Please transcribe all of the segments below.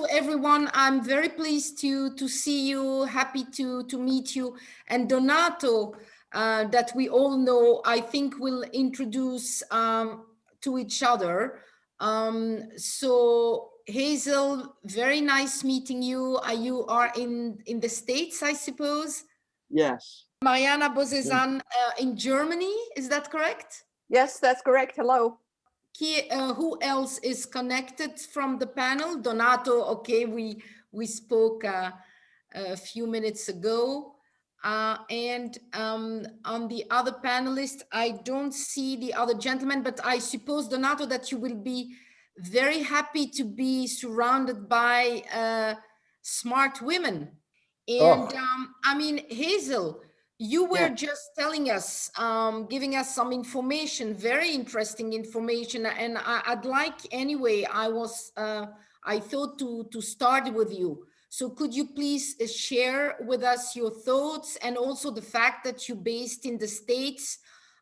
everyone. I'm very pleased to see you, happy to meet you. And Donato, that we all know, I think will introduce to each other. So Hazel, very nice meeting you. You are in the States, I suppose. Yes. Mariana, BOZESAN in Germany, is that correct? Yes, that's correct. Hello. Who else is connected from the panel? Donato, okay, we spoke a few minutes ago. And on the other panelist, I don't see the other gentleman, but I suppose, Donato, that you will be very happy to be surrounded by smart women. And I mean, Hazel, you were just telling us, giving us some information, very interesting information. And I'd like, anyway, I thought to start with you. So could you please share with us your thoughts, and also the fact that you're based in the States,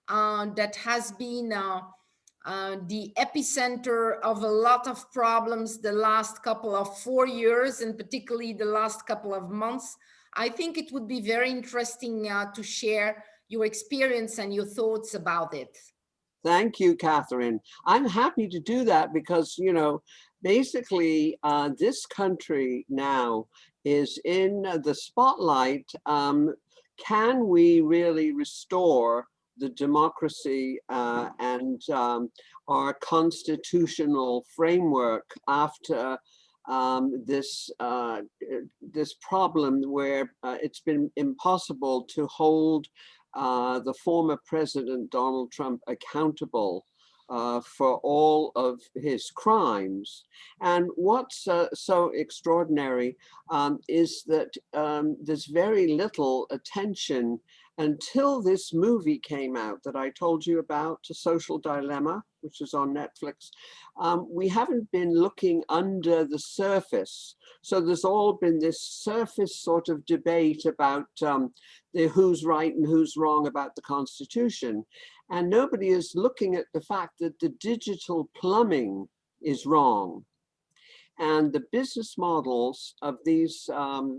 that has been the epicenter of a lot of problems the last couple of 4 years, and particularly the last couple of months. I think it would be very interesting to share your experience and your thoughts about it. Thank you, Catherine. I'm happy to do that because, you know, basically this country now is in the spotlight. Can we really restore the democracy and our constitutional framework after this problem where it's been impossible to hold the former President Donald Trump accountable for all of his crimes. And what's so extraordinary is that there's very little attention until this movie came out that I told you about, A Social Dilemma, which is on Netflix. We haven't been looking under the surface. So there's all been this surface sort of debate about who's right and who's wrong about the Constitution. And nobody is looking at the fact that the digital plumbing is wrong. And the business models of these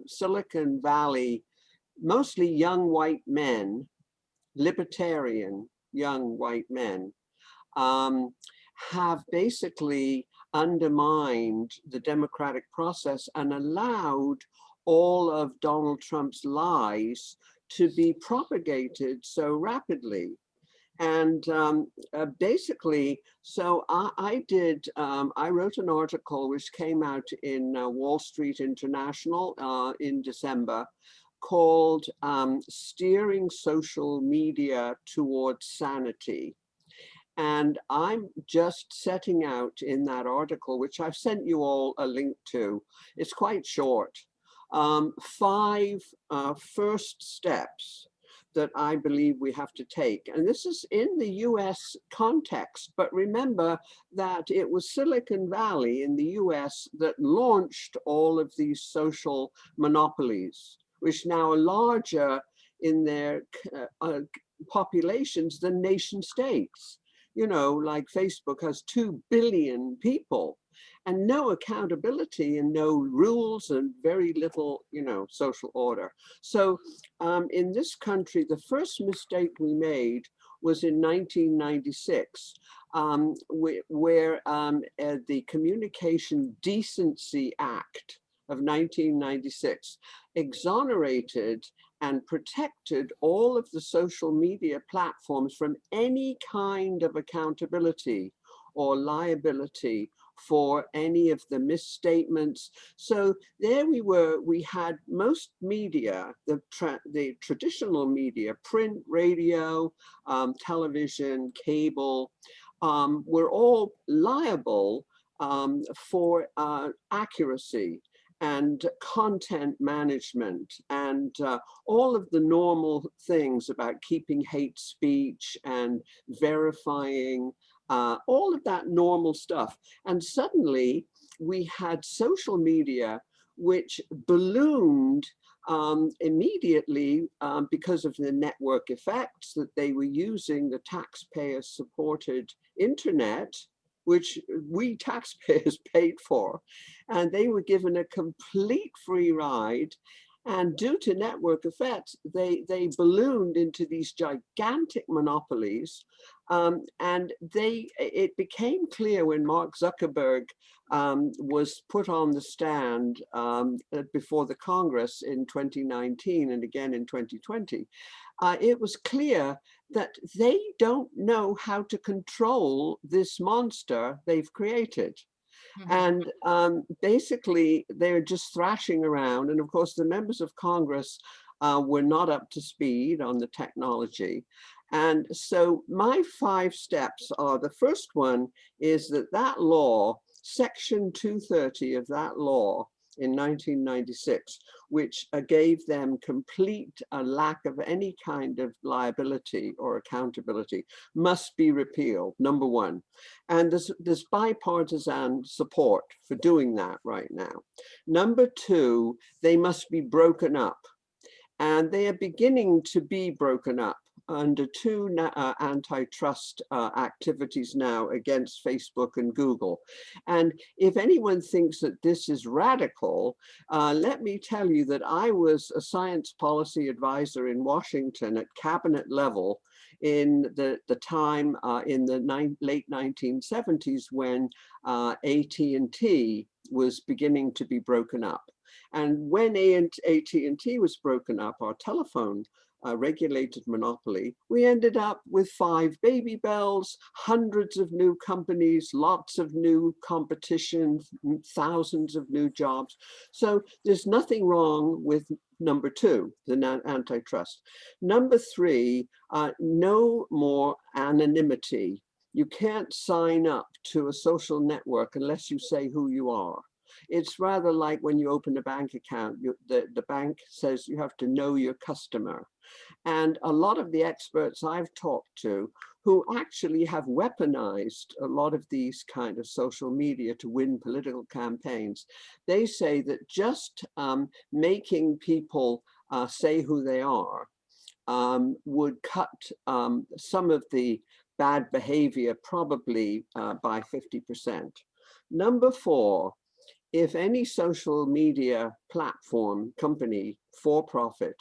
Silicon Valley, mostly young white men, libertarian young white men, have basically undermined the democratic process and allowed all of Donald Trump's lies to be propagated so rapidly. And basically, so I wrote an article which came out in Wall Street International in December, called Steering Social Media Towards Sanity. And I'm just setting out in that article, which I've sent you all a link to. It's quite short. 5 first steps that I believe we have to take. And this is in the US context, but remember that it was Silicon Valley in the US that launched all of these social monopolies, which now are larger in their populations than nation states. You know, like Facebook has 2 billion people and no accountability and no rules and very little, you know, social order. So in this country, the first mistake we made was in 1996, where the Communication Decency Act of 1996 exonerated and protected all of the social media platforms from any kind of accountability or liability for any of the misstatements. So there we were, we had most media, the traditional media, print, radio, television, cable, were all liable for accuracy and content management and all of the normal things about keeping hate speech and verifying all of that normal stuff. And suddenly we had social media which ballooned immediately because of the network effects that they were using the taxpayer supported internet which we taxpayers paid for, and they were given a complete free ride. And due to network effects, they ballooned into these gigantic monopolies. And it became clear when Mark Zuckerberg was put on the stand before the Congress in 2019 and again in 2020, it was clear that they don't know how to control this monster they've created. And basically, they're just thrashing around. And of course, the members of Congress were not up to speed on the technology. And so my 5 steps are, the first one is that law, Section 230 of that law in 1996, which gave them complete lack of any kind of liability or accountability, must be repealed, number one. And there's bipartisan support for doing that right now. Number two, they must be broken up. And they are beginning to be broken up under 2 antitrust activities now against Facebook and Google. And if anyone thinks that this is radical, let me tell you that I was a science policy advisor in Washington at cabinet level in the time in the late 1970s when AT&T was beginning to be broken up. And when AT&T was broken up, our telephone regulated monopoly, we ended up with 5 baby bells, hundreds of new companies, lots of new competition, thousands of new jobs. So there's nothing wrong with number 2, the antitrust. Number 3, no more anonymity. You can't sign up to a social network unless you say who you are. It's rather like when you open a bank account, the bank says you have to know your customer. And a lot of the experts I've talked to who actually have weaponized a lot of these kind of social media to win political campaigns, they say that just making people say who they are would cut some of the bad behavior probably by 50%. Number 4, if any social media platform, company, for-profit,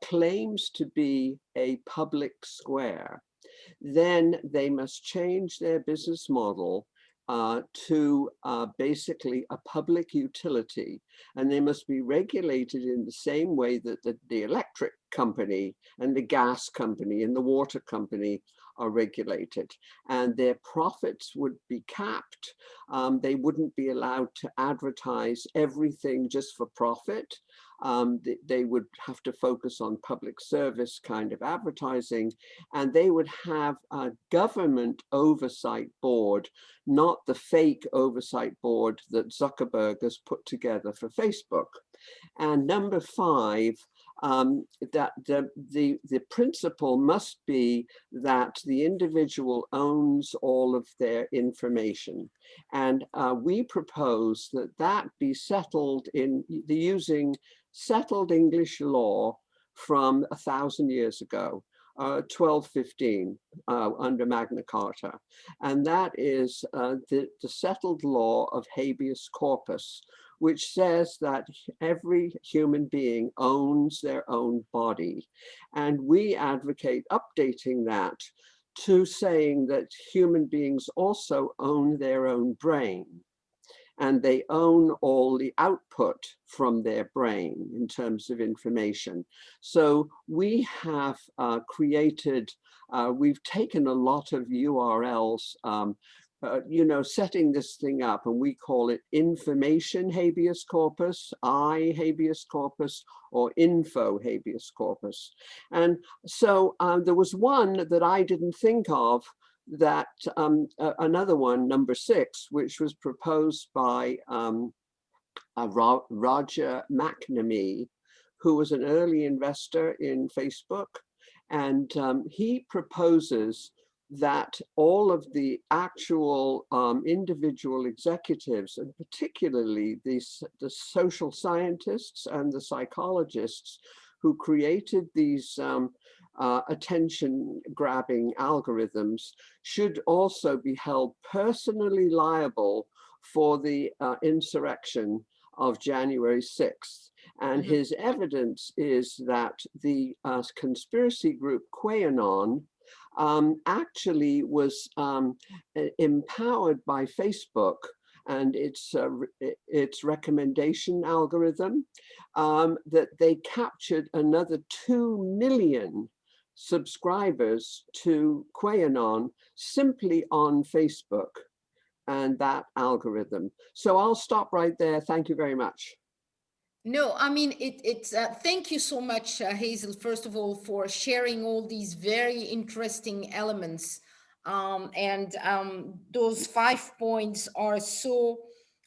claims to be a public square, then they must change their business model to basically a public utility, and they must be regulated in the same way that the electric company and the gas company and the water company are regulated, and their profits would be capped. They wouldn't be allowed to advertise everything just for profit. They would have to focus on public service kind of advertising, and they would have a government oversight board, not the fake oversight board that Zuckerberg has put together for Facebook. And number 5, that the principle must be that the individual owns all of their information. And we propose that that be settled in using settled English law from 1,000 years ago, 1215 under Magna Carta. And that is the settled law of habeas corpus, which says that every human being owns their own body. And we advocate updating that to saying that human beings also own their own brain, and they own all the output from their brain in terms of information. So we have created, we've taken a lot of URLs, setting this thing up, and we call it information habeas corpus, habeas corpus, or info habeas corpus. And so there was one that I didn't think of, that another one, number 6, which was proposed by Roger McNamee, who was an early investor in Facebook. And he proposes that all of the actual individual executives, and particularly the social scientists and the psychologists who created these attention-grabbing algorithms should also be held personally liable for the insurrection of January 6th. And his evidence is that the conspiracy group QAnon actually was empowered by Facebook and its recommendation algorithm, that they captured another 2 million subscribers to QAnon simply on Facebook and that algorithm. So I'll stop right there. Thank you very much. No, I mean, thank you so much, Hazel, first of all, for sharing all these very interesting elements. Those 5 points are so,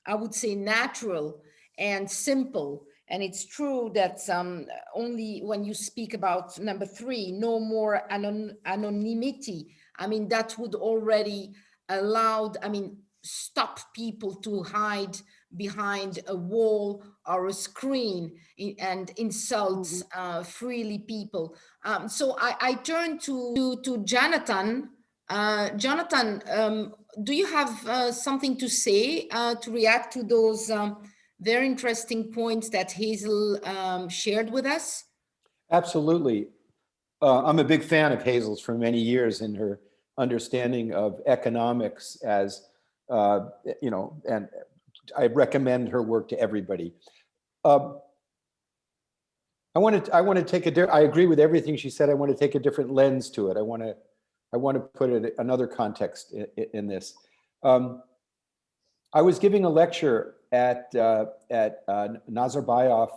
I would say, natural and simple. And it's true that only when you speak about number 3, no more anonymity, I mean, that would already stop people to hide behind a wall or a screen and insult freely people. So I turn to Jonathan. Jonathan, do you have something to say to react to those very interesting points that Hazel shared with us? Absolutely. I'm a big fan of Hazel's for many years in her understanding of economics as, and I recommend her work to everybody. I want to take I agree with everything she said. I want to take a different lens to it. I want to put it another context in this. I was giving a lecture at Nazarbayev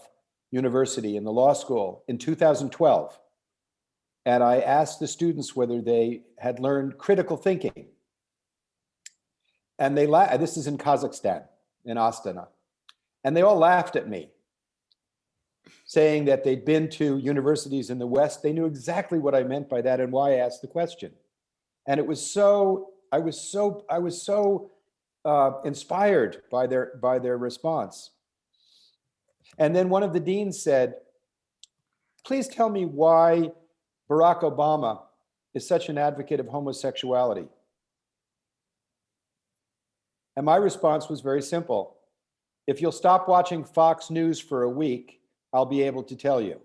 University in the law school in 2012. And I asked the students whether they had learned critical thinking. And this is in Kazakhstan, in Astana. And they all laughed at me, saying that they'd been to universities in the West. They knew exactly what I meant by that and why I asked the question. And it was so, I was so inspired by their response. And then one of the deans said, please tell me why Barack Obama is such an advocate of homosexuality. And my response was very simple. If you'll stop watching Fox News for a week, I'll be able to tell you.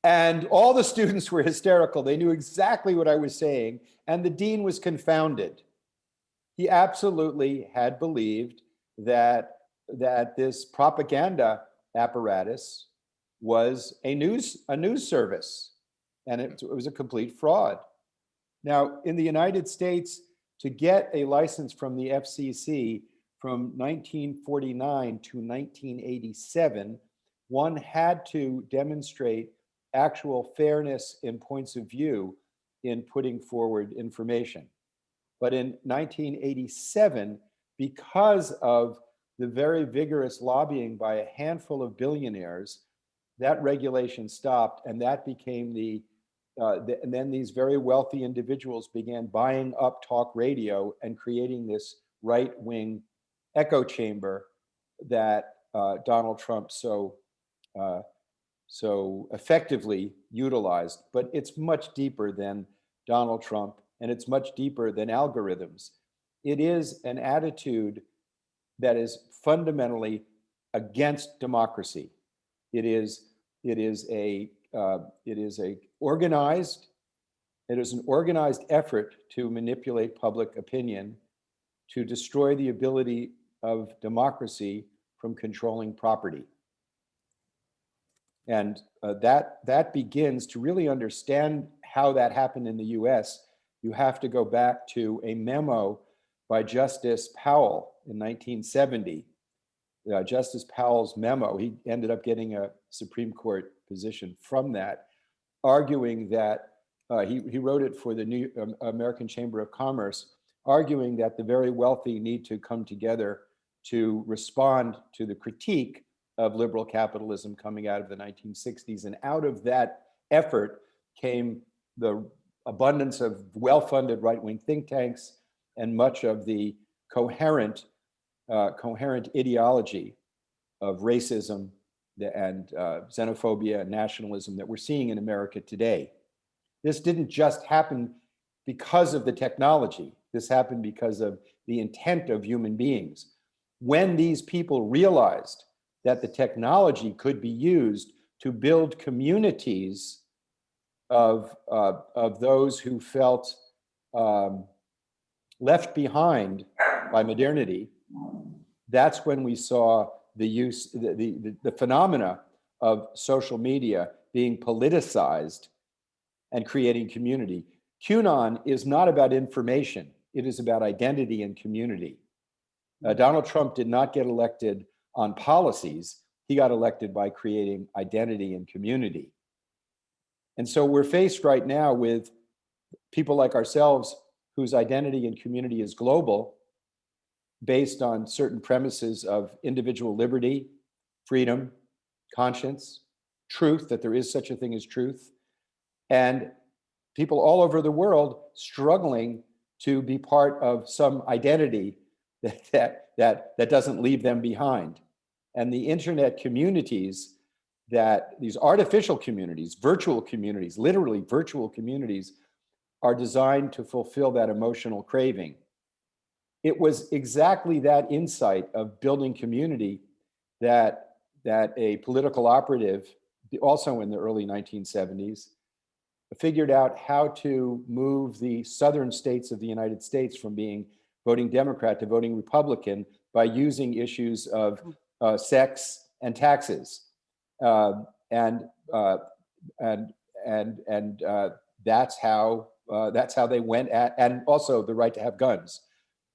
And all the students were hysterical. They knew exactly what I was saying. And the dean was confounded. He absolutely had believed that this propaganda apparatus was a news service, and it was a complete fraud. Now, in the United States, to get a license from the FCC from 1949 to 1987, one had to demonstrate actual fairness in points of view in putting forward information. But in 1987, because of the very vigorous lobbying by a handful of billionaires, that regulation stopped, and that became and then these very wealthy individuals began buying up talk radio and creating this right-wing echo chamber that Donald Trump so effectively utilized. But it's much deeper than Donald Trump, and it's much deeper than algorithms. It is an attitude that is fundamentally against democracy. It is an organized effort to manipulate public opinion, to destroy the ability of democracy from controlling property. And that begins to really understand how that happened in the US. You have to go back to a memo by Justice Powell in 1970. Justice Powell's memo, he ended up getting a Supreme Court position from that, arguing that, he wrote it for the New American Chamber of Commerce, arguing that the very wealthy need to come together to respond to the critique of liberal capitalism coming out of the 1960s. And out of that effort came the abundance of well-funded right-wing think tanks and much of the coherent ideology of racism, xenophobia and nationalism that we're seeing in America today. This didn't just happen because of the technology. This happened because of the intent of human beings. When these people realized that the technology could be used to build communities of those who felt left behind by modernity, that's when we saw the use, the phenomena of social media being politicized and creating community. QAnon is not about information. It is about identity and community. Donald Trump did not get elected on policies. He got elected by creating identity and community. And so we're faced right now with people like ourselves whose identity and community is global, based on certain premises of individual liberty, freedom, conscience, truth, that there is such a thing as truth, and people all over the world struggling to be part of some identity that doesn't leave them behind. And the internet communities, that these artificial communities, virtual communities, literally virtual communities, are designed to fulfill that emotional craving. It was exactly that insight of building community that a political operative, also in the early 1970s, figured out how to move the southern states of the United States from being voting Democrat to voting Republican by using issues of sex and taxes, and that's how they went at, and also the right to have guns.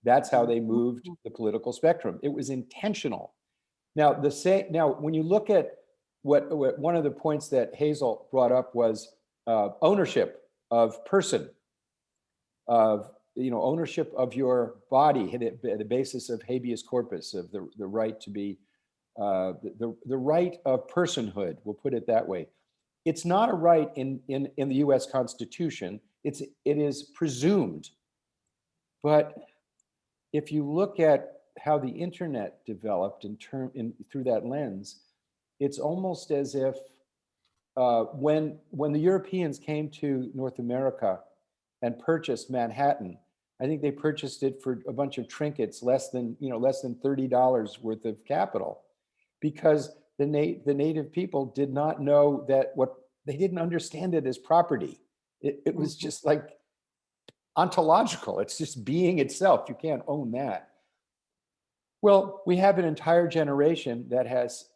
That's how they moved the political spectrum. It was intentional. Now, when you look at what one of the points that Hazel brought up was ownership of person, of ownership of your body, the basis of habeas corpus, of the right to be, the right of personhood. We'll put it that way. It's not a right in the U.S. Constitution. It is presumed, but if you look at how the internet developed through that lens, it's almost as if when the Europeans came to North America and purchased Manhattan, I think they purchased it for a bunch of trinkets, less than $30 worth of capital, because the native people did not know they didn't understand it as property. It was just like ontological. It's just being itself. You can't own that. Well, we have an entire generation that has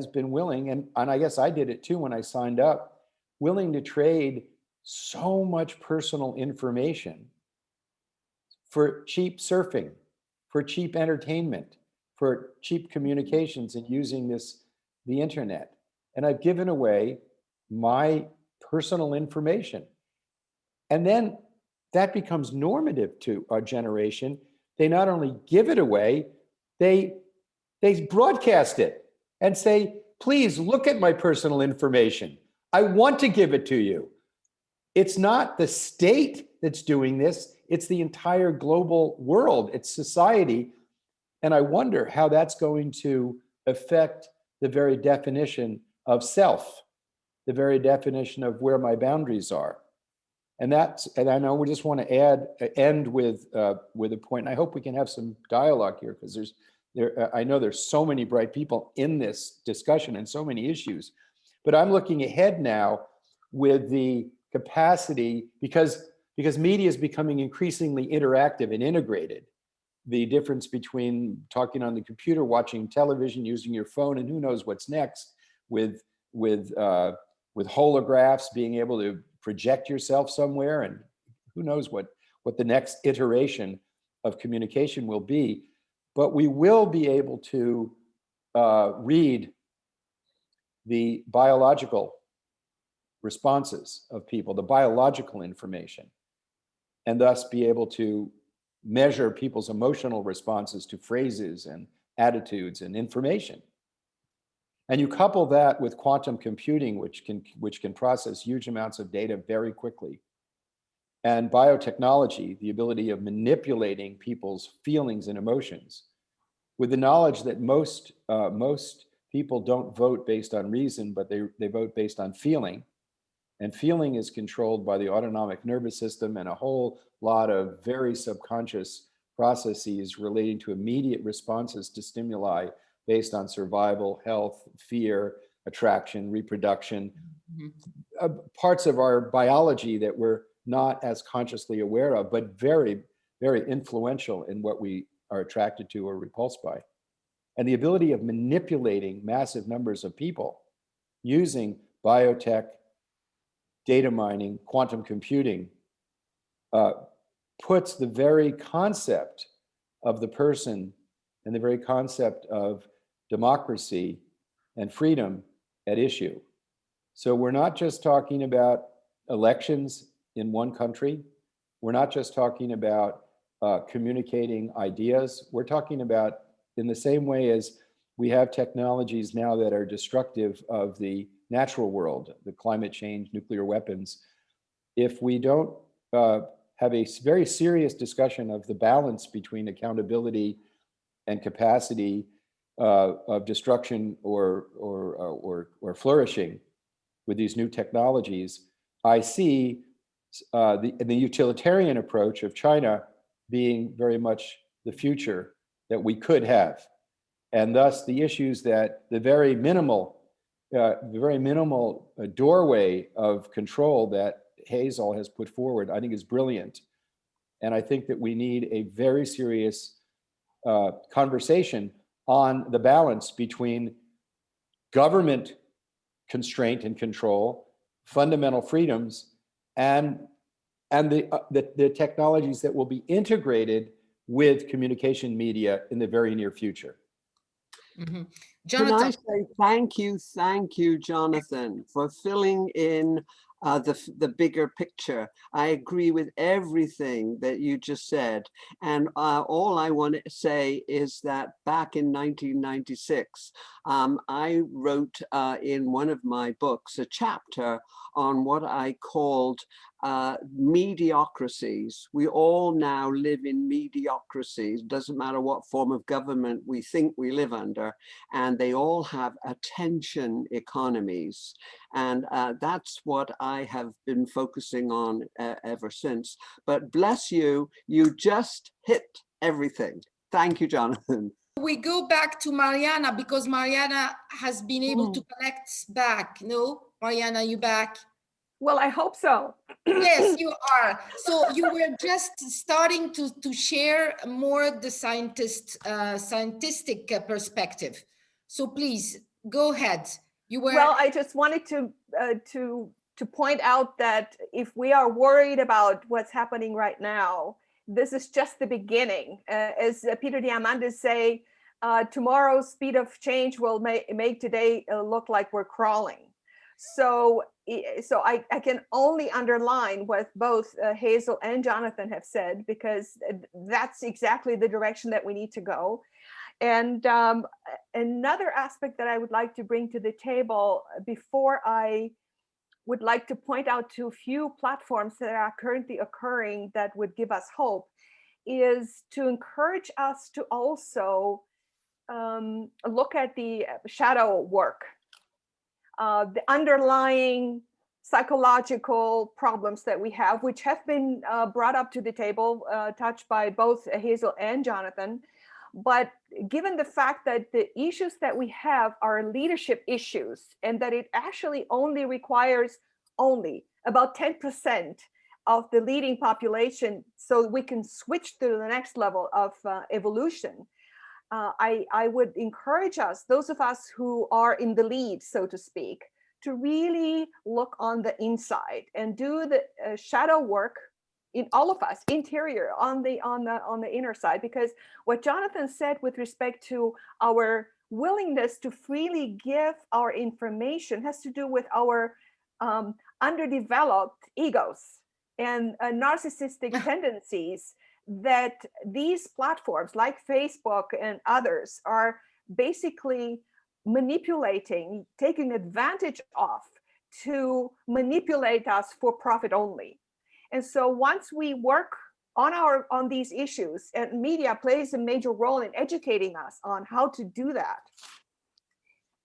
been willing, and I guess I did it too when I signed up, willing to trade so much personal information for cheap surfing, for cheap entertainment, for cheap communications, and using the internet. And I've given away my personal information. And then that becomes normative to our generation. They not only give it away, they broadcast it and say, please look at my personal information. I want to give it to you. It's not the state that's doing this, it's the entire global world, it's society. And I wonder how that's going to affect the very definition of self, the very definition of where my boundaries are. And I know we just want to end with a point. And I hope we can have some dialogue here, because I know there's so many bright people in this discussion and so many issues. But I'm looking ahead now with the capacity, because media is becoming increasingly interactive and integrated. The difference between talking on the computer, watching television, using your phone, and who knows what's next with holographs, being able to project yourself somewhere, and who knows what the next iteration of communication will be. But we will be able to read the biological responses of people, the biological information, and thus be able to measure people's emotional responses to phrases and attitudes and information. And you couple that with quantum computing, which can process huge amounts of data very quickly, and biotechnology, the ability of manipulating people's feelings and emotions, with the knowledge that most people don't vote based on reason, but they vote based on feeling. And feeling is controlled by the autonomic nervous system and a whole lot of very subconscious processes relating to immediate responses to stimuli based on survival, health, fear, attraction, reproduction, parts of our biology that we're not as consciously aware of, but very, very influential in what we are attracted to or repulsed by. And the ability of manipulating massive numbers of people using biotech, data mining, quantum computing, puts the very concept of the person and the very concept of democracy and freedom at issue. So we're not just talking about elections in one country. We're not just talking about communicating ideas. We're talking about, in the same way as we have technologies now that are destructive of the natural world, the climate change, nuclear weapons, if we don't have a very serious discussion of the balance between accountability and capacity of destruction or flourishing with these new technologies, I see the utilitarian approach of China being very much the future that we could have. And thus the issues that the very minimal doorway of control that Hazel has put forward, I think is brilliant. And I think that we need a very serious conversation on the balance between government constraint and control, fundamental freedoms, and the technologies that will be integrated with communication media in the very near future. Mm-hmm. Can I Jonathan. say thank you, Jonathan, for filling in the bigger picture. I agree with everything that you just said. And all I want to say is that back in 1996, I wrote in one of my books a chapter on what I called mediocrities. We all now live in mediocrities. Doesn't matter what form of government we think we live under, and they all have attention economies. And that's what I have been focusing on ever since. But bless you, you just hit everything. Thank you, Jonathan. We go back to Mariana because Mariana has been able to connect back. No, Mariana, you back? Well, I hope so. Yes, you are. So you were just starting to share more the scientific perspective. So please go ahead. You were. Well, I just wanted to point out that if we are worried about what's happening right now, this is just the beginning. As Peter Diamandis say, tomorrow's speed of change will make today look like we're crawling. So I can only underline what both Hazel and Jonathan have said, because that's exactly the direction that we need to go. And another aspect that I would like to bring to the table before I would like to point out to a few platforms that are currently occurring that would give us hope is to encourage us to also look at the shadow work. The underlying psychological problems that we have, which have been brought up to the table, touched by both Hazel and Jonathan. But given the fact that the issues that we have are leadership issues, and that it actually only requires about 10% of the leading population, so we can switch to the next level of evolution, I would encourage us, those of us who are in the lead, so to speak, to really look on the inside and do the shadow work in all of us, interior, on the inner side. Because what Jonathan said with respect to our willingness to freely give our information has to do with our underdeveloped egos and narcissistic tendencies that these platforms like Facebook and others are basically manipulating, taking advantage of, manipulate us for profit only. And so once we work on these issues, and media plays a major role in educating us on how to do that,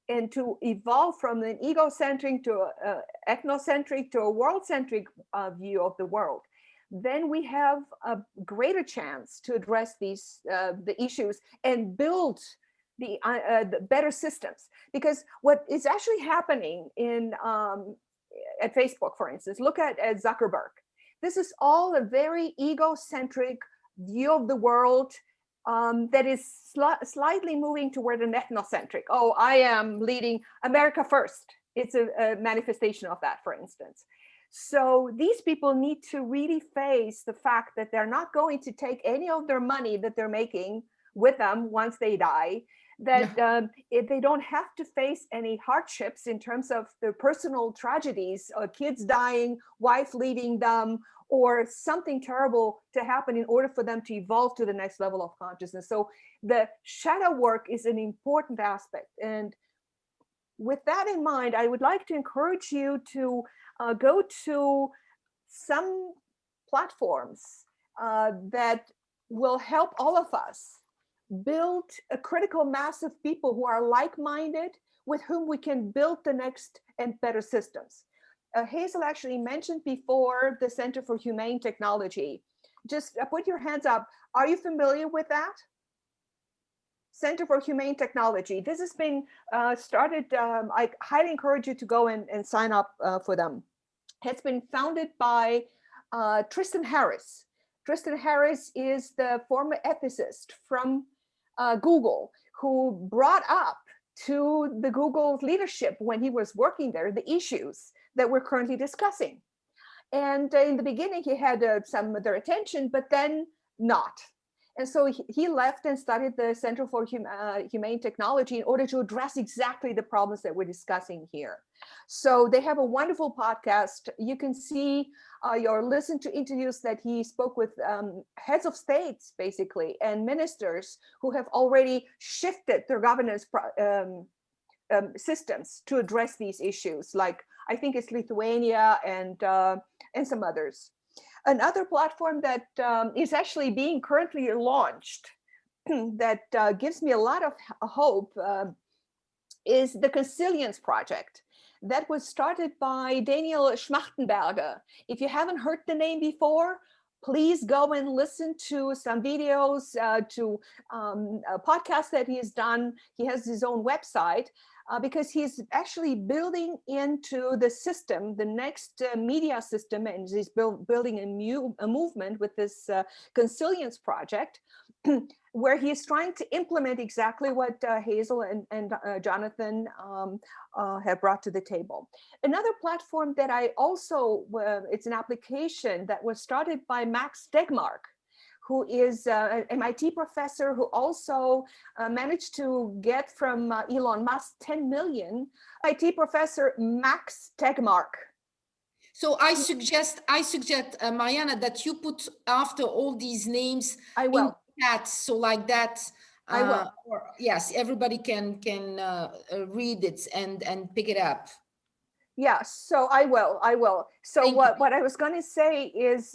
and to evolve from an egocentric to an ethnocentric to a world-centric view of the world, then we have a greater chance to address these the issues and build the better systems. Because what is actually happening in at Facebook, for instance, look at Zuckerberg. This is all a very egocentric view of the world that is slightly moving toward an ethnocentric. Oh, I am leading America first. It's a manifestation of that, for instance. So these people need to really face the fact that they're not going to take any of their money that they're making with them once they die, that if they don't have to face any hardships in terms of their personal tragedies, kids dying, wife leaving them, or something terrible to happen in order for them to evolve to the next level of consciousness. So the shadow work is an important aspect. And with that in mind, I would like to encourage you to go to some platforms that will help all of us build a critical mass of people who are like-minded, with whom we can build the next and better systems. Hazel actually mentioned before the Center for Humane Technology. Just put your hands up. Are you familiar with that? Center for Humane Technology. This has been started, I highly encourage you to go and sign up for them. It's been founded by Tristan Harris. Tristan Harris is the former ethicist from Google, who brought up to the Google leadership when he was working there the issues that we're currently discussing. And in the beginning, he had some of their attention, but then not. And so he left and started the Center for Humane Technology in order to address exactly the problems that we're discussing here. So they have a wonderful podcast. You can see or listen to interviews that he spoke with heads of states, basically, and ministers who have already shifted their governance systems to address these issues, like I think it's Lithuania and some others. Another platform that is actually being currently launched that gives me a lot of hope is the Consilience Project. That was started by Daniel Schmachtenberger. If you haven't heard the name before, please go and listen to some videos, to a podcast that he has done. He has his own website. Because he's actually building into the system, the next media system, and he's building a movement with this Consilience Project, where he is trying to implement exactly what Hazel and Jonathan have brought to the table. Another platform that I also, it's an application that was started by Max Tegmark, who is an MIT professor who also managed to get from Elon Musk 10 million. MIT professor Max Tegmark. So I suggest, Mariana, that you put after all these names I will. in chat, so like that. I will. Yes, everybody can read it and pick it up. Yes, so I will. So what I was going to say is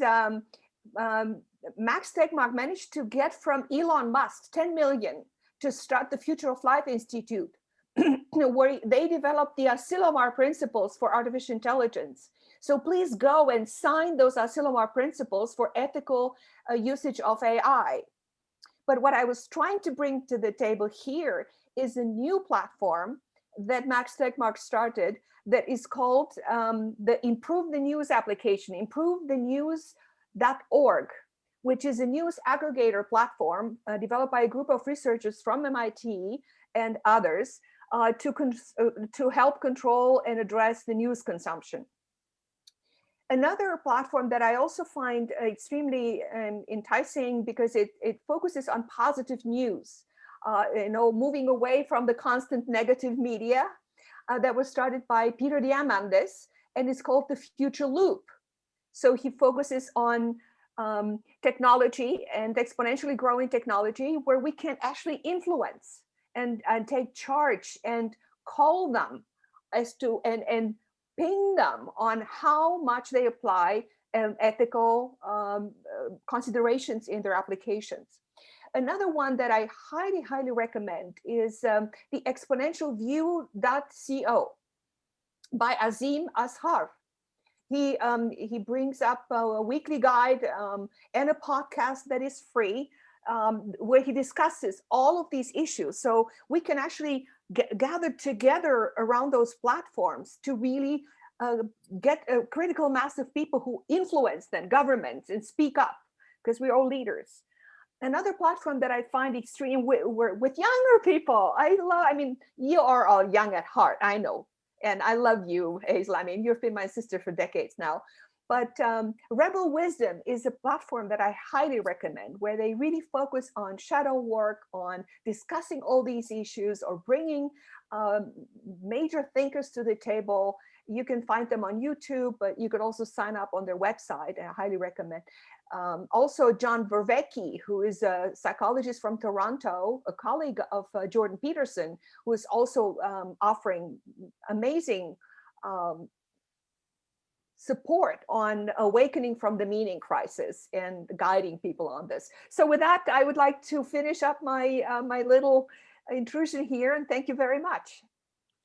Max Tegmark managed to get from Elon Musk 10 million to start the Future of Life Institute, where they developed the Asilomar principles for artificial intelligence. So please go and sign those Asilomar principles for ethical usage of AI. But what I was trying to bring to the table here is a new platform that Max Tegmark started that is called the Improve the News application, improvethenews.org, which is a news aggregator platform developed by a group of researchers from MIT and others to help control and address the news consumption. Another platform that I also find extremely enticing because it focuses on positive news, moving away from the constant negative media that was started by Peter Diamandis, and it's called the Future Loop. So he focuses on technology and exponentially growing technology where we can actually influence and take charge and call them as to and ping them on how much they apply ethical considerations in their applications. Another one that I highly, highly recommend is the exponentialview.co by Azim Ashar. He brings up a weekly guide and a podcast that is free, where he discusses all of these issues. So we can actually gather together around those platforms to really get a critical mass of people who influence then governments and speak up, because we're all leaders. Another platform that I find extreme with younger people. I mean, you are all young at heart, I know. And I love you, Hazel. I mean, you've been my sister for decades now. But Rebel Wisdom is a platform that I highly recommend, where they really focus on shadow work, on discussing all these issues, or bringing major thinkers to the table. You can find them on YouTube, but you could also sign up on their website. I highly recommend. Also, John Vervecki, who is a psychologist from Toronto, a colleague of Jordan Peterson, who is also offering amazing support on awakening from the meaning crisis and guiding people on this. So with that, I would like to finish up my my little intrusion here, and thank you very much.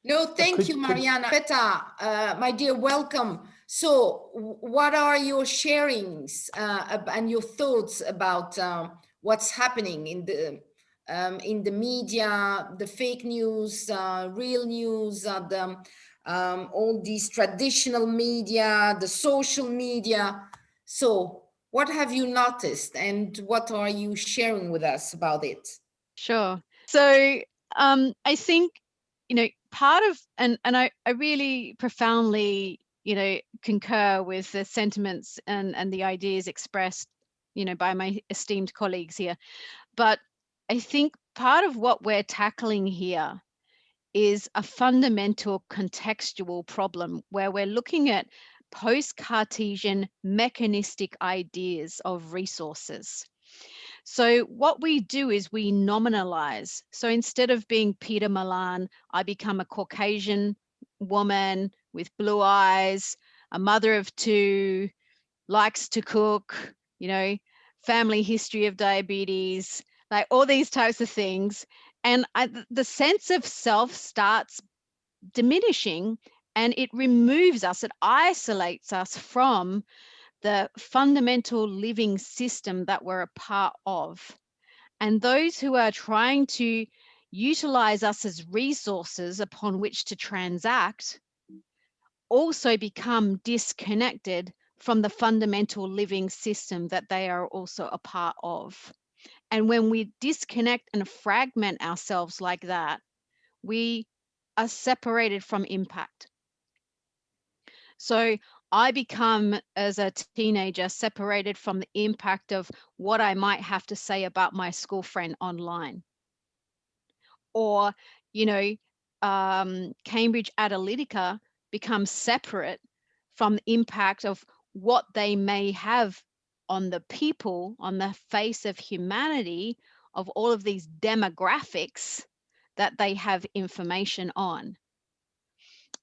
No, thank you, Mariana. Peta, my dear, welcome. So what are your sharings and your thoughts about what's happening in the media, the fake news, real news, all these traditional media, the social media? So what have you noticed, and what are you sharing with us about it? Sure. So I think, part of, and I really profoundly, concur with the sentiments and the ideas expressed, by my esteemed colleagues here. But I think part of what we're tackling here is a fundamental contextual problem, where we're looking at post-Cartesian mechanistic ideas of resources. So what we do is we nominalize. So instead of being Peter Milan, I become a Caucasian woman with blue eyes, a mother of two, likes to cook, family history of diabetes, like all these types of things. And the sense of self starts diminishing, and it removes us, it isolates us from the fundamental living system that we're a part of. And those who are trying to utilize us as resources upon which to transact also become disconnected from the fundamental living system that they are also a part of. And when we disconnect and fragment ourselves like that, we are separated from impact. So I become, as a teenager, separated from the impact of what I might have to say about my school friend online. Or, Cambridge Analytica becomes separate from the impact of what they may have on the people, on the face of humanity, of all of these demographics that they have information on.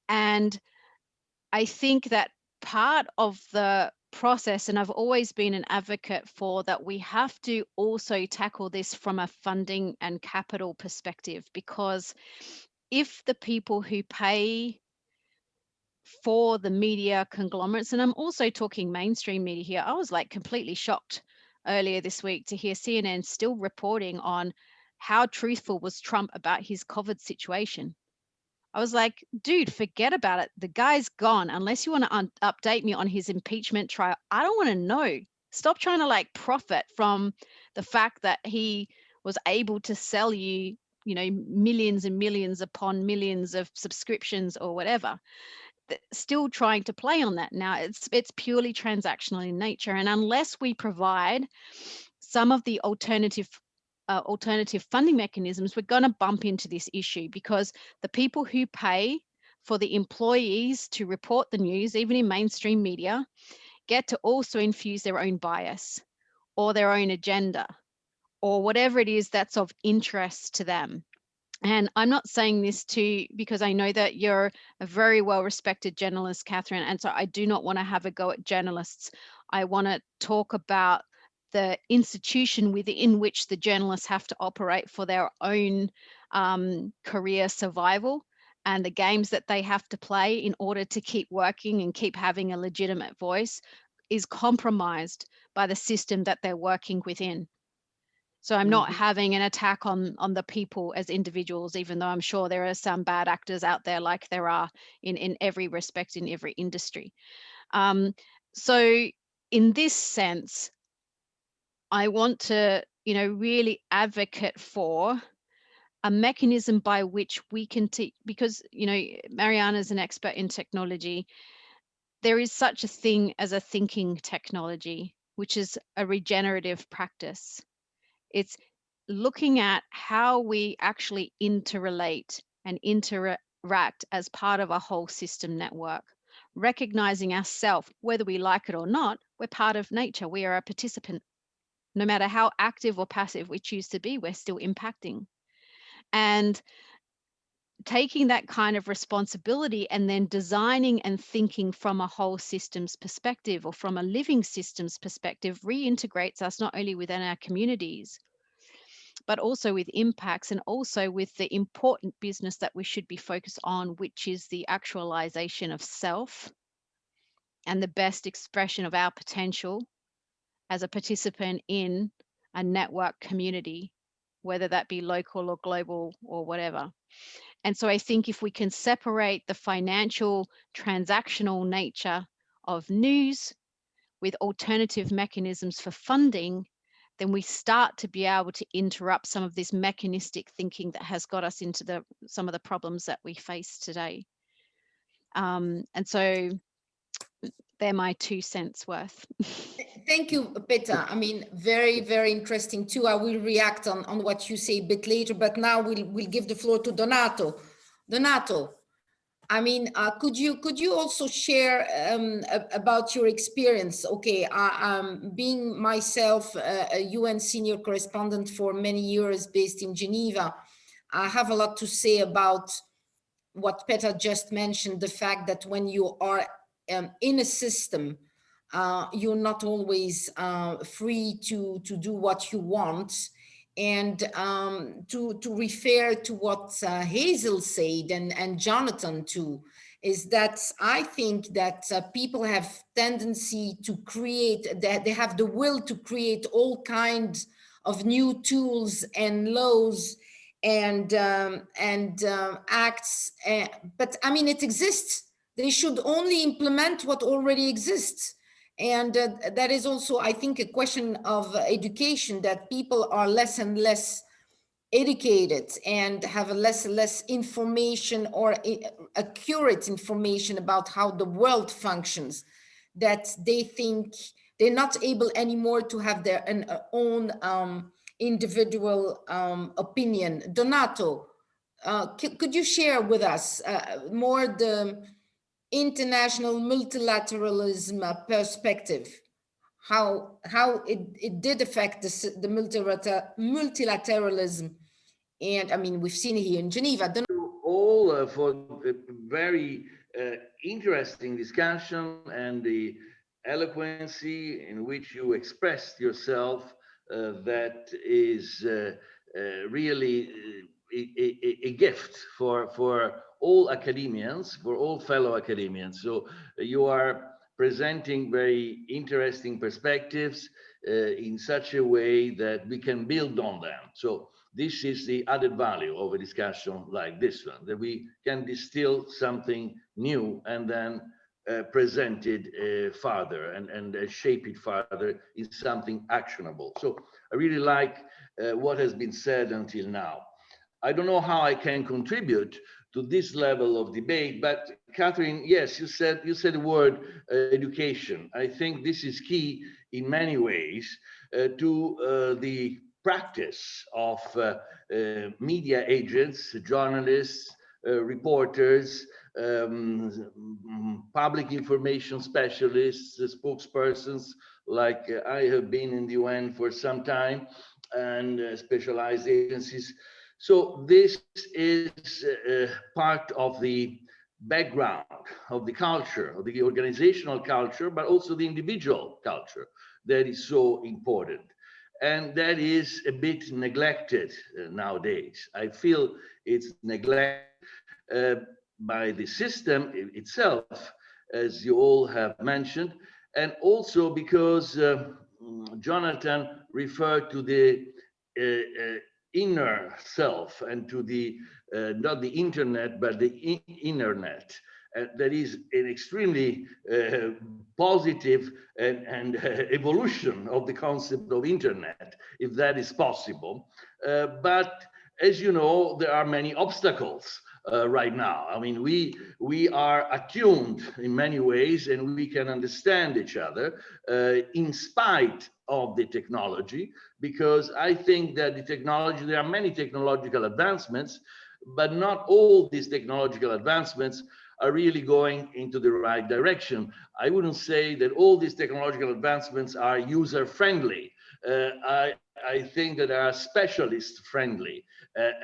And I think that part of the process, and I've always been an advocate for that, we have to also tackle this from a funding and capital perspective, because if the people who pay for the media conglomerates, and I'm also talking mainstream media here, I was like completely shocked earlier this week to hear CNN still reporting on how truthful was Trump about his COVID situation. I was like, dude, forget about it. The guy's gone. Unless you want to update me on his impeachment trial, I don't want to know. Stop trying to profit from the fact that he was able to sell you, millions and millions upon millions of subscriptions or whatever. Still trying to play on that. Now it's purely transactional in nature. And unless we provide some of the alternative funding mechanisms, we're going to bump into this issue, because the people who pay for the employees to report the news, even in mainstream media, get to also infuse their own bias or their own agenda or whatever it is that's of interest to them. And I'm not saying this because I know that you're a very well-respected journalist, Catherine, and so I do not want to have a go at journalists. I want to talk about the institution within which the journalists have to operate for their own career survival, and the games that they have to play in order to keep working and keep having a legitimate voice, is compromised by the system that they're working within. So I'm not having an attack on the people as individuals, even though I'm sure there are some bad actors out there, like there are in every respect in every industry. So in this sense, I want to, really advocate for a mechanism by which we can teach, because, Mariana's an expert in technology. There is such a thing as a thinking technology, which is a regenerative practice. It's looking at how we actually interrelate and interact as part of a whole system network, recognizing ourselves, whether we like it or not, we're part of nature. We are a participant. No matter how active or passive we choose to be, we're still impacting. And taking that kind of responsibility and then designing and thinking from a whole systems perspective, or from a living systems perspective, reintegrates us not only within our communities, but also with impacts, and also with the important business that we should be focused on, which is the actualization of self and the best expression of our potential as a participant in a network community, whether that be local or global or whatever. And so I think if we can separate the financial transactional nature of news with alternative mechanisms for funding, then we start to be able to interrupt some of this mechanistic thinking that has got us into some of the problems that we face today. And so they're my 2 cents worth. Thank you, Peta. I mean, very, very interesting too. I will react on what you say a bit later, but now we'll give the floor to Donato. Donato, I mean, could you also share about your experience? Okay, being myself a UN senior correspondent for many years based in Geneva, I have a lot to say about what Peta just mentioned, the fact that when you are in a system, you're not always free to do what you want. And to refer to what Hazel said, and Jonathan too, is that I think that people have tendency to create, that they have the will to create all kinds of new tools and laws and acts, but I mean, it exists. They should only implement what already exists. And that is also, I think, a question of education, that people are less and less educated and have a less and less information, or accurate information about how the world functions, that they think they're not able anymore to have their own individual opinion. Donato, could you share with us more the international multilateralism perspective, how it did affect the multilateralism? And I mean, we've seen it here in Geneva. All for a very interesting discussion, and the eloquency in which you expressed yourself, that is really a gift for all academians, for all fellow academians. So you are presenting very interesting perspectives in such a way that we can build on them. So this is the added value of a discussion like this one, that we can distill something new and then present it further and shape it further in something actionable. So I really like what has been said until now. I don't know how I can contribute to this level of debate, but Catherine, yes, you said the word education. I think this is key in many ways to the practice of media agents, journalists, reporters, public information specialists, spokespersons, like I have been in the UN for some time, and specialized agencies. So this is part of the background of the culture, of the organizational culture, but also the individual culture that is so important. And that is a bit neglected nowadays. I feel it's neglected by the system itself, as you all have mentioned, and also because Jonathan referred to the inner self and to the not the internet but the internet. That is an extremely positive and evolution of the concept of internet, if that is possible. But as you know, there are many obstacles right now. I mean, we are attuned in many ways, and we can understand each other in spite of the technology, because I think that the technology, there are many technological advancements, but not all these technological advancements are really going into the right direction. I wouldn't say that all these technological advancements are user-friendly. I think that they are specialist-friendly,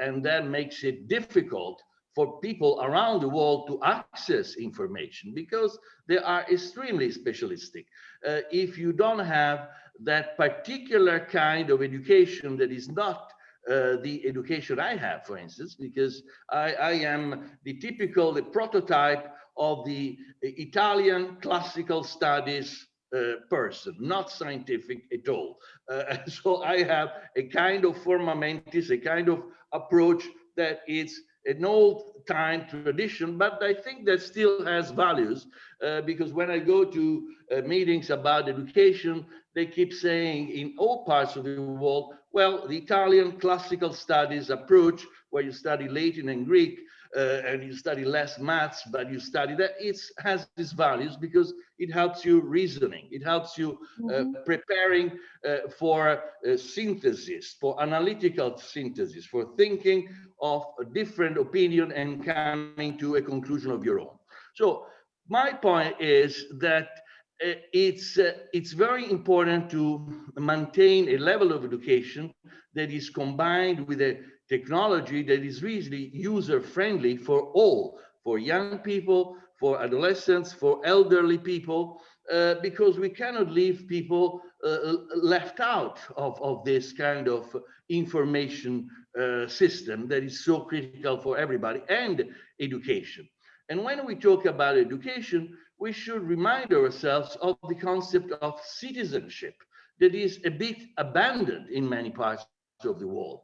and that makes it difficult for people around the world to access information because they are extremely specialistic. If you don't have that particular kind of education that is not the education I have, for instance, because I am the prototype of the Italian classical studies person, not scientific at all. So I have a kind of forma mentis, a kind of approach that is an old time tradition, but I think that still has values because when I go to meetings about education, they keep saying in all parts of the world, well, the Italian classical studies approach, where you study Latin and Greek, and you study less maths, but you study that, it has these values because it helps you reasoning, it helps you preparing for synthesis, for analytical synthesis, for thinking of a different opinion and coming to a conclusion of your own. So my point is that it's very important to maintain a level of education that is combined with a technology that is really user-friendly for all, for young people, for adolescents, for elderly people, because we cannot leave people left out of this kind of information system that is so critical for everybody, and education. And when we talk about education, we should remind ourselves of the concept of citizenship that is a bit abandoned in many parts of the world.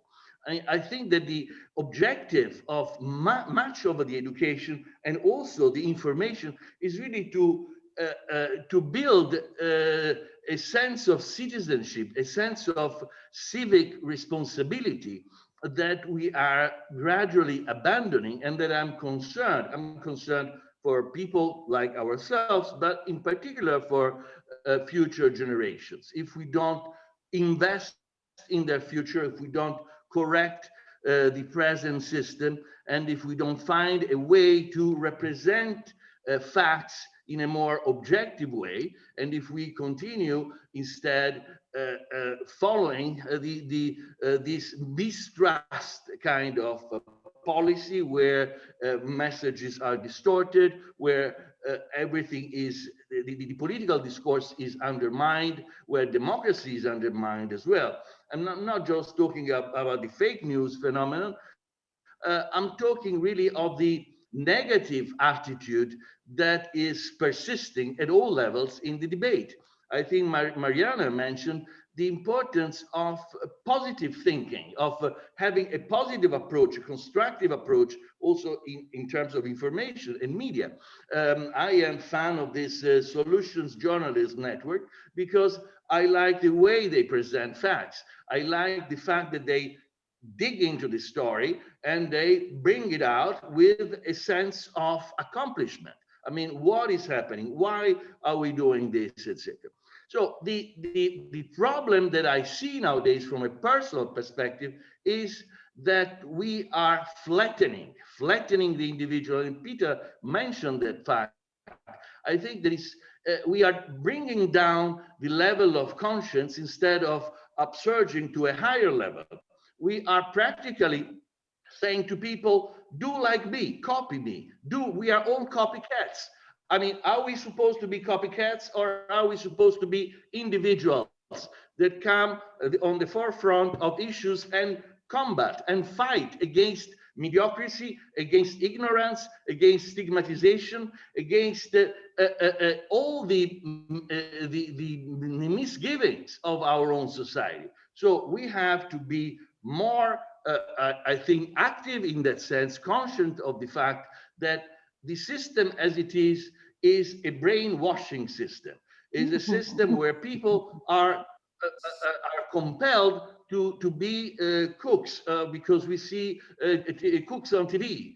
I think that the objective of much of the education and also the information is really to build a sense of citizenship, a sense of civic responsibility that we are gradually abandoning, and that I'm concerned. I'm concerned for people like ourselves, but in particular for future generations. If we don't invest in their future, if we don't correct the present system, and if we don't find a way to represent facts in a more objective way, and if we continue instead following this mistrust kind of policy where messages are distorted, where everything is, the political discourse is undermined, where democracy is undermined as well. I'm not just talking about the fake news phenomenon. I'm talking really of the negative attitude that is persisting at all levels in the debate. I think Mariana mentioned the importance of positive thinking, of having a positive approach, a constructive approach, also in terms of information and media. I am a fan of this Solutions Journalism Network because I like the way they present facts. I like the fact that they dig into the story and they bring it out with a sense of accomplishment. I mean, what is happening? Why are we doing this, etc.? So the problem that I see nowadays from a personal perspective is that we are flattening the individual. And Peter mentioned that fact. I think that is, we are bringing down the level of conscience instead of upsurging to a higher level. We are practically saying to people, do like me, copy me, we are all copycats. I mean, are we supposed to be copycats or are we supposed to be individuals that come on the forefront of issues and combat and fight against mediocrity, against ignorance, against stigmatization, against all the misgivings of our own society. So we have to be more, I think, active in that sense, conscious of the fact that the system as it is a brainwashing system, is a system where people are compelled to be cooks because we see cooks on TV,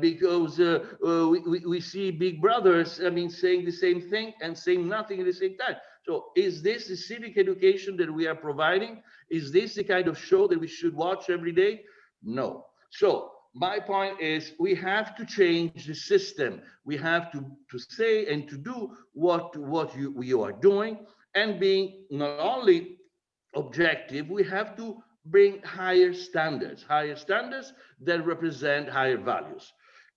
because we see big brothers, I mean, saying the same thing and saying nothing at the same time. So is this the civic education that we are providing? Is this the kind of show that we should watch every day? No. So my point is we have to change the system. We have to say and to do what you are doing, and being not only objective, we have to bring higher standards that represent higher values.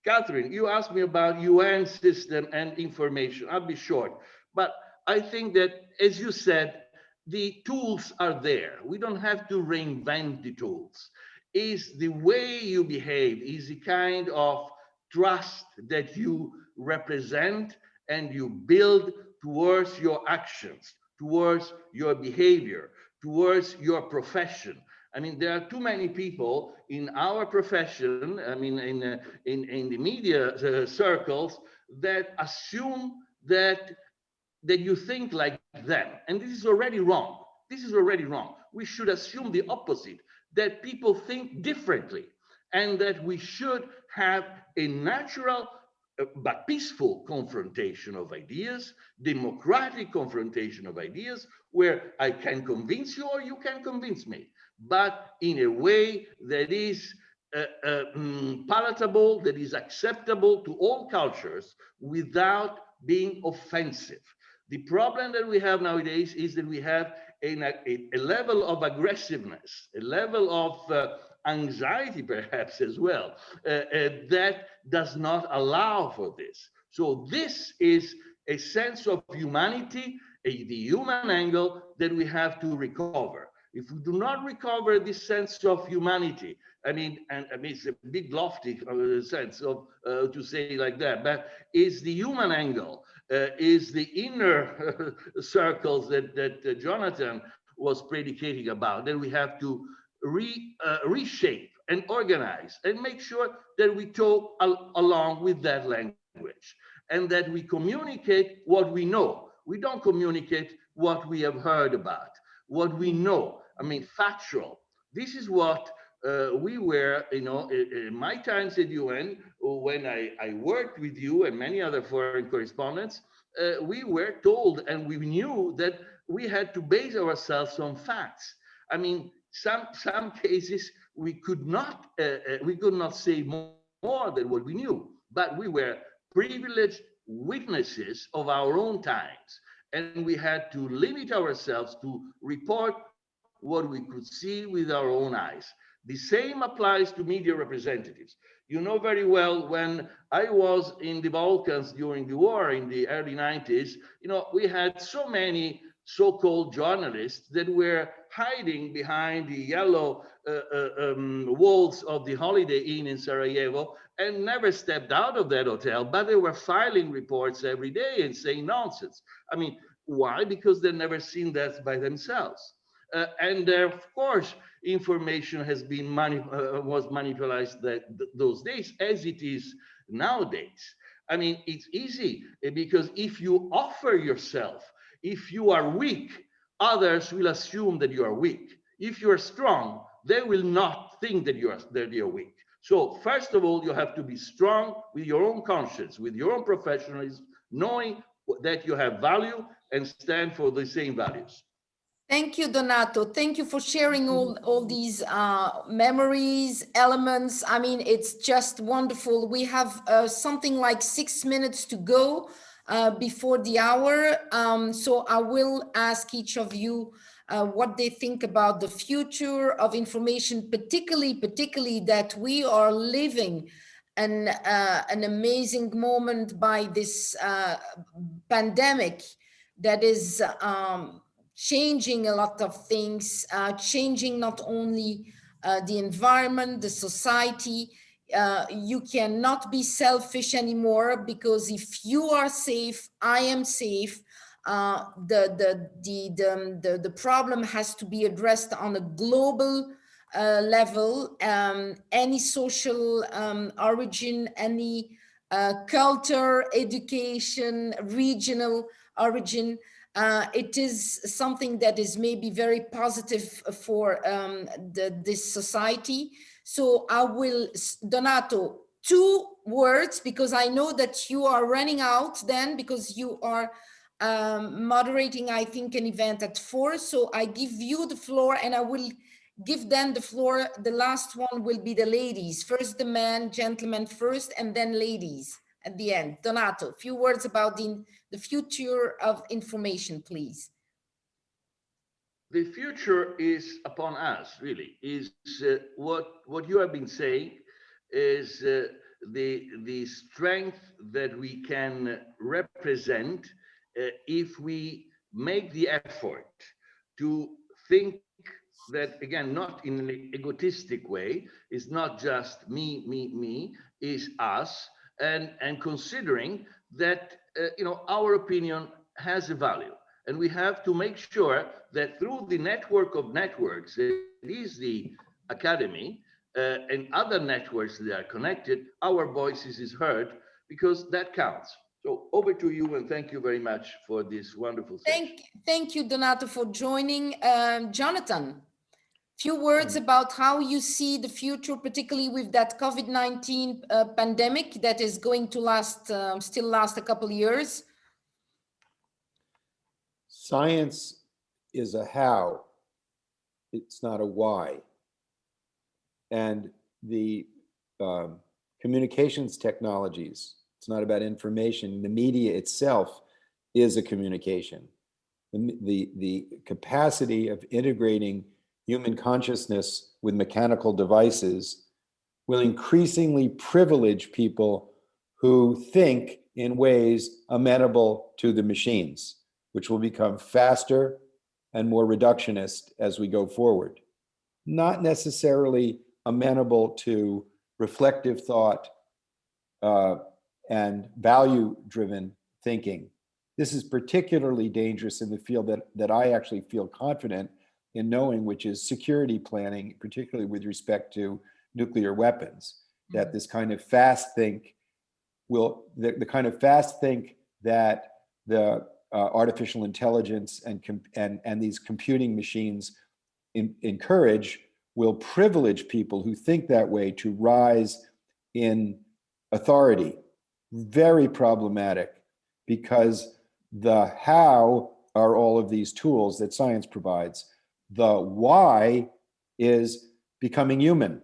Catherine, you asked me about UN system and information. I'll be short, but I think that, as you said, the tools are there. We don't have to reinvent the tools. Is the way you behave, is the kind of trust that you represent and you build towards your actions, towards your behavior, towards your profession. I mean, there are too many people in our profession, I mean, in the media circles, that assume that you think like them. And this is already wrong. This is already wrong. We should assume the opposite, that people think differently, and that we should have a natural but peaceful confrontation of ideas, democratic confrontation of ideas, where I can convince you or you can convince me, but in a way that is palatable, that is acceptable to all cultures without being offensive. The problem that we have nowadays is that we have a level of aggressiveness, a level of anxiety perhaps as well, that does not allow for this. So this is a sense of humanity, the human angle that we have to recover. If we do not recover this sense of humanity, I mean it's a big lofty sense of to say like that, but is the human angle, is the inner circles that Jonathan was predicating about, that we have to reshape and organize and make sure that we talk along with that language, and that we communicate what we know. We don't communicate what we have heard about, what we know. I mean, factual. This is what we were, you know, in my times at UN, when I worked with you and many other foreign correspondents, we were told and we knew that we had to base ourselves on facts. I mean, some cases we could not say more than what we knew, but we were privileged witnesses of our own times, and we had to limit ourselves to report what we could see with our own eyes. The same applies to media representatives. You know very well, when I was in the Balkans during the war in the early 90s, you know, we had so many so-called journalists that were hiding behind the yellow walls of the Holiday Inn in Sarajevo and never stepped out of that hotel, but they were filing reports every day and saying nonsense. I mean, why? Because they've never seen that by themselves. And of course, information has been was manipulated those days, as it is nowadays. I mean, it's easy because if you offer yourself, if you are weak, others will assume that you are weak. If you are strong, they will not think that you're weak. So first of all, you have to be strong with your own conscience, with your own professionalism, knowing that you have value and stand for the same values. Thank you, Donato. Thank you for sharing all these memories, elements. I mean, it's just wonderful. We have something like 6 minutes to go before the hour. So I will ask each of you what they think about the future of information, particularly that we are living an amazing moment by this pandemic that is changing a lot of things, changing not only the environment, the society. You cannot be selfish anymore, because if you are safe, I am safe. The problem has to be addressed on a global level. Any social origin, any culture, education, regional origin. It is something that is maybe very positive for this society. So I will, Donato, 2 words, because I know that you are running out then, because you are moderating, I think, an event at 4. So I give you the floor, and I will give then the floor. The last one will be the ladies. First the men, gentlemen first, and then ladies at the end. Donato, a few words about the future of information, please. The future is upon us, really. Is what you have been saying is the strength that we can represent if we make the effort to think that, again, not in an egotistic way, is not just me, is us, and considering that our opinion has a value. And we have to make sure that through the network of networks, it is the academy and other networks that are connected, our voices is heard, because that counts. So over to you, and thank you very much for this wonderful session. Thank you, Donato, for joining. Jonathan, few words about how you see the future, particularly with that COVID-19 pandemic that is going to still last a couple of years. Science is a how, it's not a why. And the communications technologies, it's not about information. The media itself is a communication. The capacity of integrating human consciousness with mechanical devices will increasingly privilege people who think in ways amenable to the machines, which will become faster and more reductionist as we go forward. Not necessarily amenable to reflective thought and value-driven thinking. This is particularly dangerous in the field that I actually feel confident in knowing, which is security planning, particularly with respect to nuclear weapons, that this kind of fast think the kind of fast think that the artificial intelligence and these computing machines encourage will privilege people who think that way to rise in authority. Very problematic, because the how are all of these tools that science provides. The why is becoming human.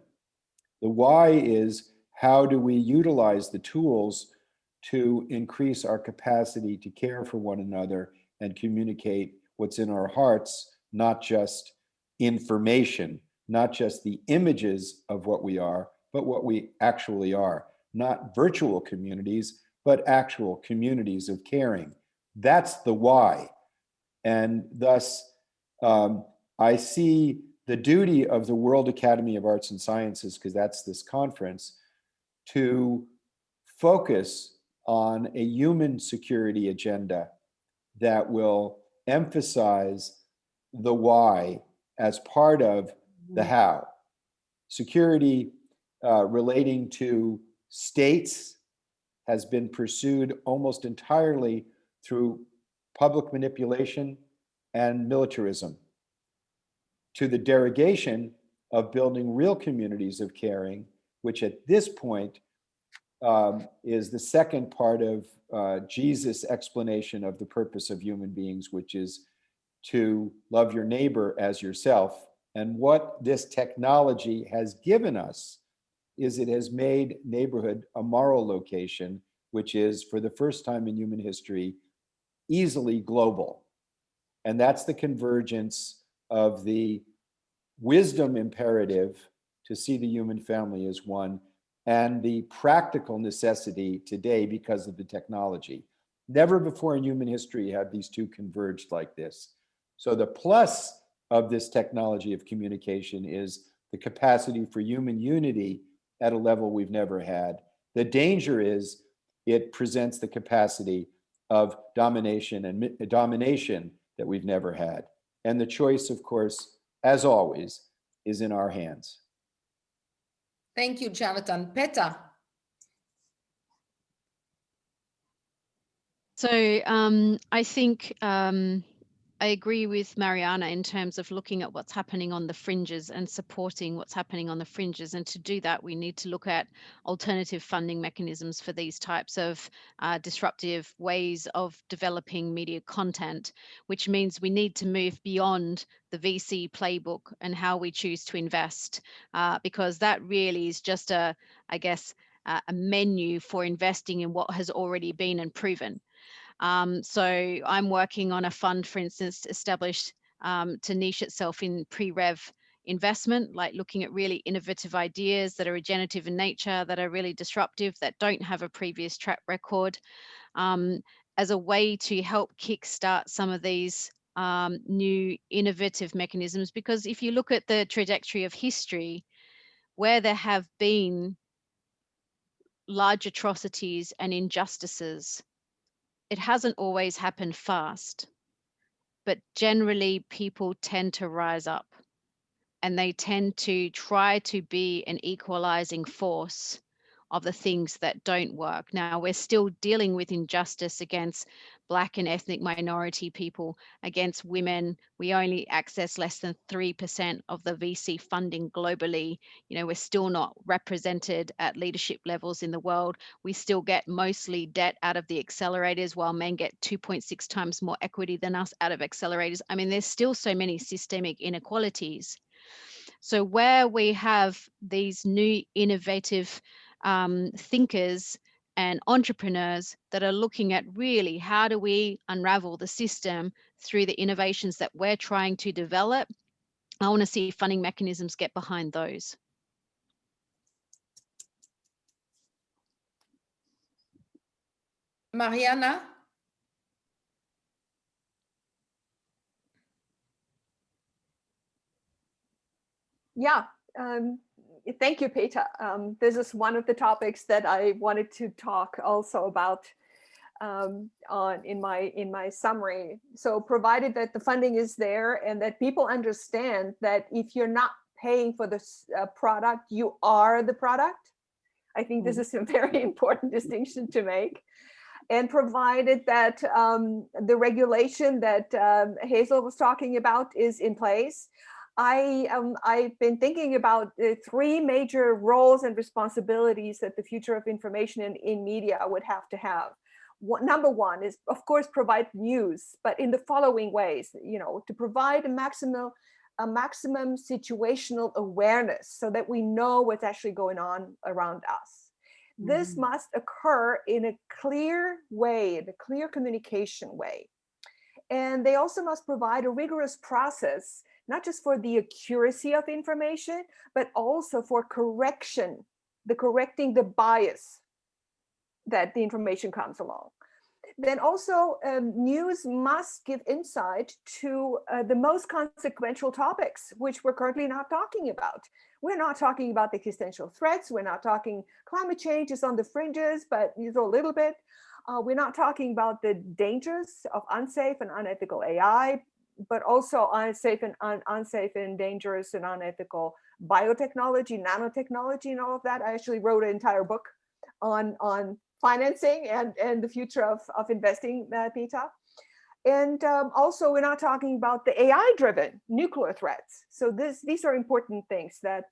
The why is, how do we utilize the tools to increase our capacity to care for one another and communicate what's in our hearts, not just information, not just the images of what we are, but what we actually are. Not virtual communities, but actual communities of caring. That's the why. And thus, I see the duty of the World Academy of Arts and Sciences, because that's this conference, to focus on a human security agenda that will emphasize the why as part of the how. Security relating to states has been pursued almost entirely through public manipulation and militarism, to the derogation of building real communities of caring, which at this point is the second part of Jesus' explanation of the purpose of human beings, which is to love your neighbor as yourself. And what this technology has given us is it has made neighborhood a moral location, which is, for the first time in human history, easily global. And that's the convergence of the wisdom imperative to see the human family as one, and the practical necessity today because of the technology. Never before in human history have these two converged like this. So the plus of this technology of communication is the capacity for human unity at a level we've never had. The danger is it presents the capacity of domination and domination that we've never had. And the choice, of course, as always, is in our hands. Thank you, Jonathan. Peta. So I think I agree with Mariana in terms of looking at what's happening on the fringes and supporting what's happening on the fringes. And to do that, we need to look at alternative funding mechanisms for these types of disruptive ways of developing media content, which means we need to move beyond the VC playbook and how we choose to invest, because that really is just a menu for investing in what has already been and proven. So I'm working on a fund, for instance, established to niche itself in pre-rev investment, like looking at really innovative ideas that are regenerative in nature, that are really disruptive, that don't have a previous track record, as a way to help kickstart some of these new innovative mechanisms. Because if you look at the trajectory of history, where there have been large atrocities and injustices, it hasn't always happened fast, but generally people tend to rise up and they tend to try to be an equalizing force of the things that don't work. Now, we're still dealing with injustice against Black and ethnic minority people, against women. We only access less than 3% of the VC funding globally. You know, we're still not represented at leadership levels in the world. We still get mostly debt out of the accelerators, while men get 2.6 times more equity than us out of accelerators. I mean, there's still so many systemic inequalities. So where we have these new innovative thinkers and entrepreneurs that are looking at really how do we unravel the system through the innovations that we're trying to develop, I want to see funding mechanisms get behind those. Mariana? Yeah, thank you, Peta. This is one of the topics that I wanted to talk also about in my summary. So provided that the funding is there and that people understand that if you're not paying for this product, you are the product. I think this is a very important distinction to make. And provided that the regulation that Hazel was talking about is in place, I've been thinking about the three major roles and responsibilities that the future of information in media would have to have. Number one is, of course, provide news, but in the following ways, you know, to provide a maximum situational awareness so that we know what's actually going on around us. This must occur in a clear way, in a clear communication way. And they also must provide a rigorous process, not just for the accuracy of information, but also for correcting the bias that the information comes along. Then also news must give insight to the most consequential topics, which we're currently not talking about. We're not talking about the existential threats. We're not talking climate change is on the fringes, but a little bit. We're not talking about the dangers of unsafe and unethical AI, but also unsafe and dangerous and unethical biotechnology, nanotechnology, and all of that. I actually wrote an entire book on financing and the future of investing, Peta. And also, we're not talking about the AI-driven nuclear threats. So these are important things that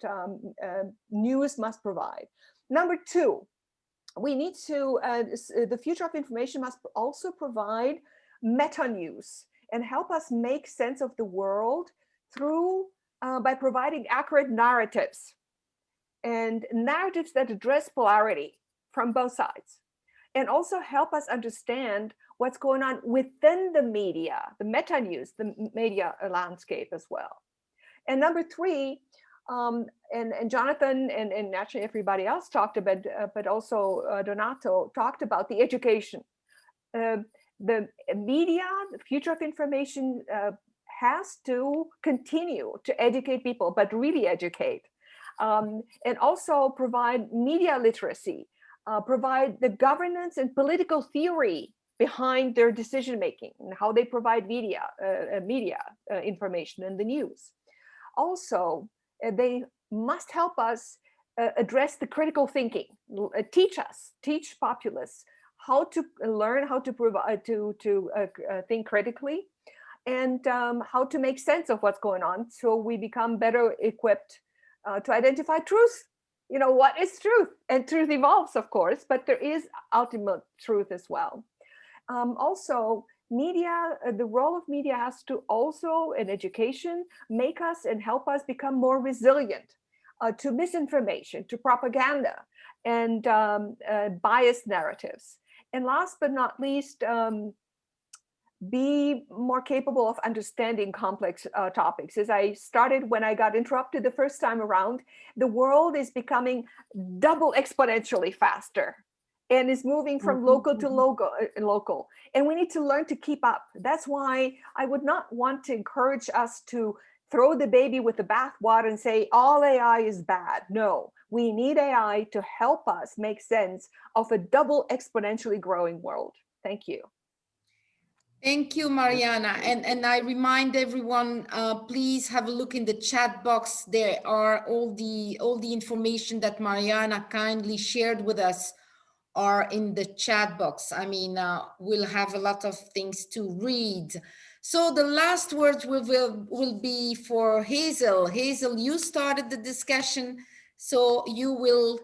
news must provide. Number two, we need to, the future of information must also provide meta news and help us make sense of the world through, by providing accurate narratives and narratives that address polarity from both sides, and also help us understand what's going on within the media, the meta news, the media landscape as well. And number three, and Jonathan and naturally everybody else talked about, but also Donato talked about the education. The media, the future of information has to continue to educate people, but really educate, and also provide media literacy, provide the governance and political theory behind their decision making and how they provide media information and the news. Also, they must help us address the critical thinking, teach populists how to learn how to provide to think critically, and how to make sense of what's going on, so we become better equipped to identify truth. You know, what is truth? And truth evolves, of course, but there is ultimate truth as well. Also, media, the role of media has to also, in education, make us and help us become more resilient to misinformation, to propaganda, and biased narratives. And last but not least, be more capable of understanding complex topics. As I started when I got interrupted the first time around, the world is becoming double exponentially faster and is moving from local to local. And we need to learn to keep up. That's why I would not want to encourage us to throw the baby with the bathwater and say all AI is bad. No, we need AI to help us make sense of a double exponentially growing world. Thank you. Thank you, Mariana. And I remind everyone, please have a look in the chat box. There are all the information that Mariana kindly shared with us are in the chat box. I mean, we'll have a lot of things to read. So the last words will be for Hazel. Hazel, you started the discussion, so you will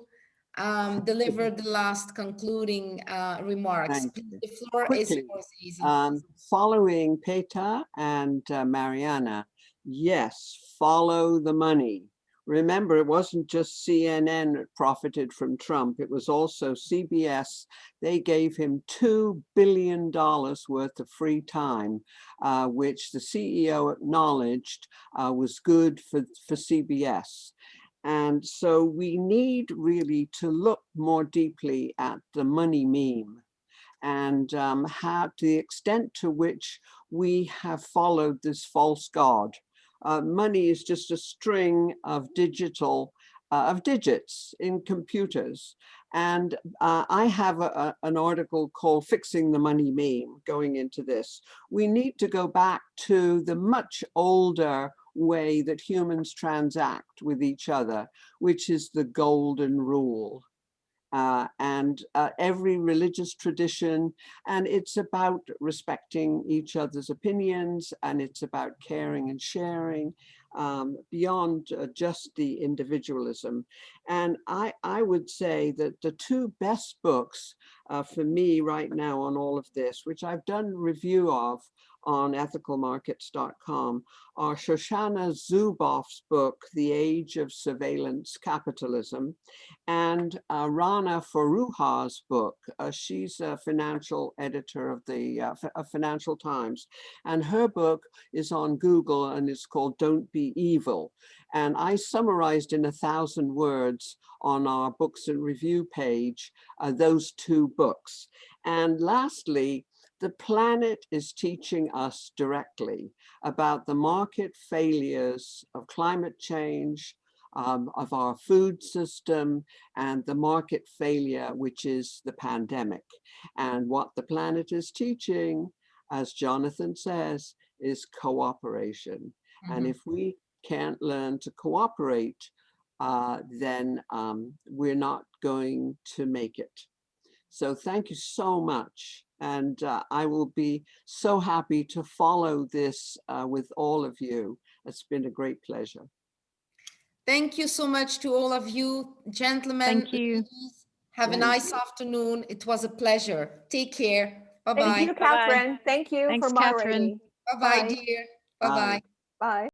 deliver the last concluding remarks. Please, the floor is yours, Hazel. Following Peta and Mariana, yes, follow the money. Remember, it wasn't just CNN that profited from Trump. It was also CBS. They gave him $2 billion worth of free time, which the CEO acknowledged was good for CBS. And so we need really to look more deeply at the money meme and how, to the extent to which we have followed this false god. Money is just a string of digits in computers. And I have an article called Fixing the Money Meme going into this. We need to go back to the much older way that humans transact with each other, which is the golden rule. Every religious tradition, and it's about respecting each other's opinions, and it's about caring and sharing beyond just the individualism. And I would say that the two best books for me right now on all of this, which I've done review of on ethicalmarkets.com, are Shoshana Zuboff's book, The Age of Surveillance Capitalism, and Rana Foroohar's book. She's a financial editor of the Financial Times, and her book is on Google and it's called Don't Be Evil. And I summarized in 1,000 words on our books and review page those two books. And lastly, The Planet is teaching us directly about the market failures of climate change, of our food system, and the market failure, which is the pandemic. And what The Planet is teaching, as Jonathan says, is cooperation. Mm-hmm. And if we can't learn to cooperate, then we're not going to make it. So thank you so much. And I will be so happy to follow this with all of you. It's been a great pleasure. Thank you so much to all of you, gentlemen. Thank you. Ladies. Have a nice afternoon. It was a pleasure. Take care. Bye-bye. Thank you, Catherine. Bye-bye. Thank you Thanks, for moderating. Catherine. Bye-bye, dear. Bye-bye. Bye.